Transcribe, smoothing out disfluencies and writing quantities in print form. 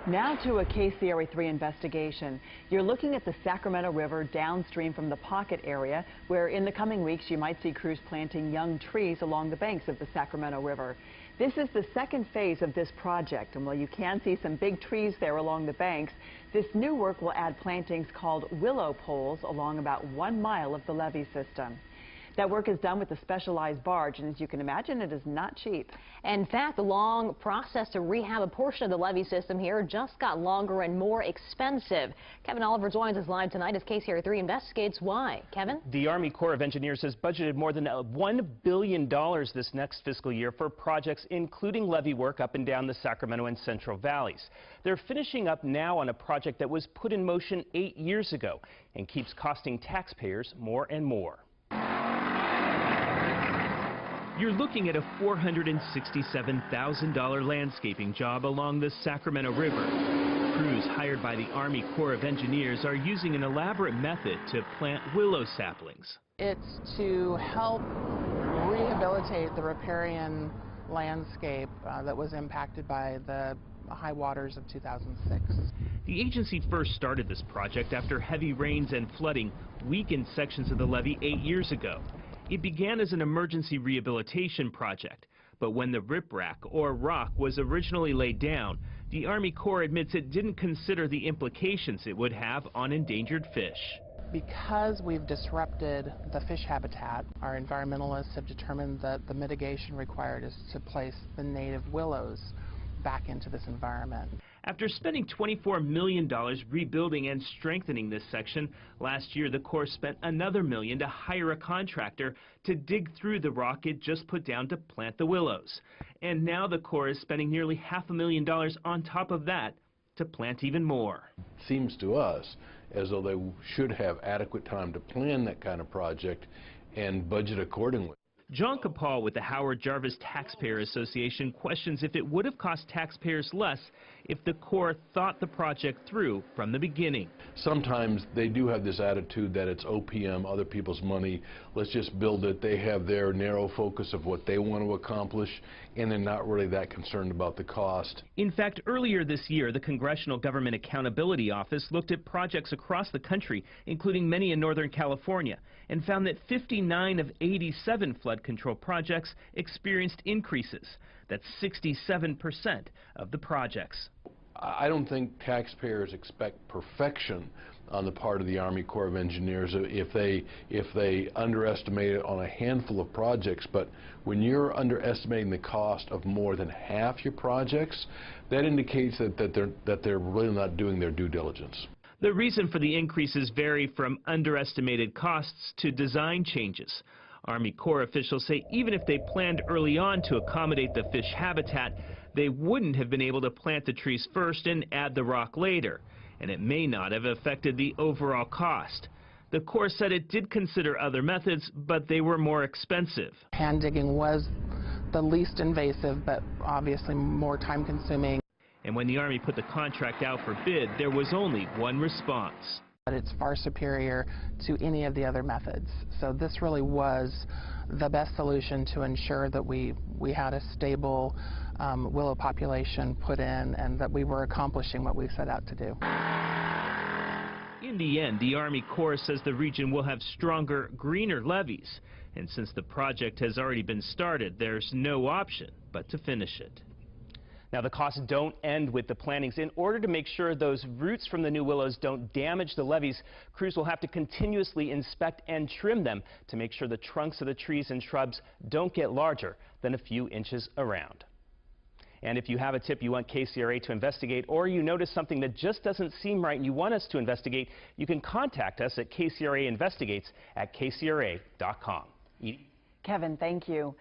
Now to a KCRA 3 investigation. You're looking at the Sacramento River downstream from the Pocket area, where in the coming weeks you might see crews planting young trees along the banks of the Sacramento River. This is the second phase of this project, and while you can see some big trees there along the banks, this new work will add plantings called willow poles along about 1 mile of the levee system. That work is done with a specialized barge, and as you can imagine, it is not cheap. In fact, the long process to rehab a portion of the levee system here just got longer and more expensive. Kevin Oliver joins us live tonight as KCRA 3 investigates why. Kevin? The Army Corps of Engineers has budgeted more than $1 billion this next fiscal year for projects including levee work up and down the Sacramento and Central Valleys. They're finishing up now on a project that was put in motion 8 years ago and keeps costing taxpayers more and more. You're looking at a $467,000 landscaping job along the Sacramento River. Crews hired by the Army Corps of Engineers are using an elaborate method to plant willow saplings. It's to help rehabilitate the riparian landscape that was impacted by the high waters of 2006. The agency first started this project after heavy rains and flooding weakened sections of the levee 8 years ago. It began as an emergency rehabilitation project, but when the riprap, or rock, was originally laid down, the Army Corps admits it didn't consider the implications it would have on endangered fish. Because we've disrupted the fish habitat, our environmentalists have determined that the mitigation required is to place the native willows back into this environment. After spending $24 million rebuilding and strengthening this section, last year the Corps spent another $1 million to hire a contractor to dig through the rock it just put down to plant the willows. And now the Corps is spending nearly $500,000 on top of that to plant even more. Seems to us as though they should have adequate time to plan that kind of project and budget accordingly. John Capal with the Howard Jarvis Taxpayer Association questions if it would have cost taxpayers less if the Corps thought the project through from the beginning. Sometimes they do have this attitude that it's OPM, other people's money, let's just build it. They have their narrow focus of what they want to accomplish, and they're not really that concerned about the cost. In fact, earlier this year, the Congressional Government Accountability Office looked at projects across the country, including many in Northern California, and found that 59 of 87 flood control projects experienced increases. That's 67% of the projects. I don't think taxpayers expect perfection on the part of the Army Corps of Engineers if they underestimate it on a handful of projects. But when you're underestimating the cost of more than half your projects, that indicates that they're really not doing their due diligence. The reason for the increases vary from underestimated costs to design changes. Army Corps officials say even if they planned early on to accommodate the fish habitat, they wouldn't have been able to plant the trees first and add the rock later, and it may not have affected the overall cost. The Corps said it did consider other methods, but they were more expensive. Hand digging was the least invasive, but obviously more time consuming. And when the Army put the contract out for bid, there was only one response. But it's far superior to any of the other methods. So this really was the best solution to ensure that we had a stable willow population put in and that we were accomplishing what we set out to do. In the end, the Army Corps says the region will have stronger, greener levees. And since the project has already been started, there's no option but to finish it. Now, the costs don't end with the plantings. In order to make sure those roots from the new willows don't damage the levees, crews will have to continuously inspect and trim them to make sure the trunks of the trees and shrubs don't get larger than a few inches around. And if you have a tip you want KCRA to investigate, or you notice something that just doesn't seem right and you want us to investigate, you can contact us at KCRA Investigates at KCRA.com. Kevin, thank you.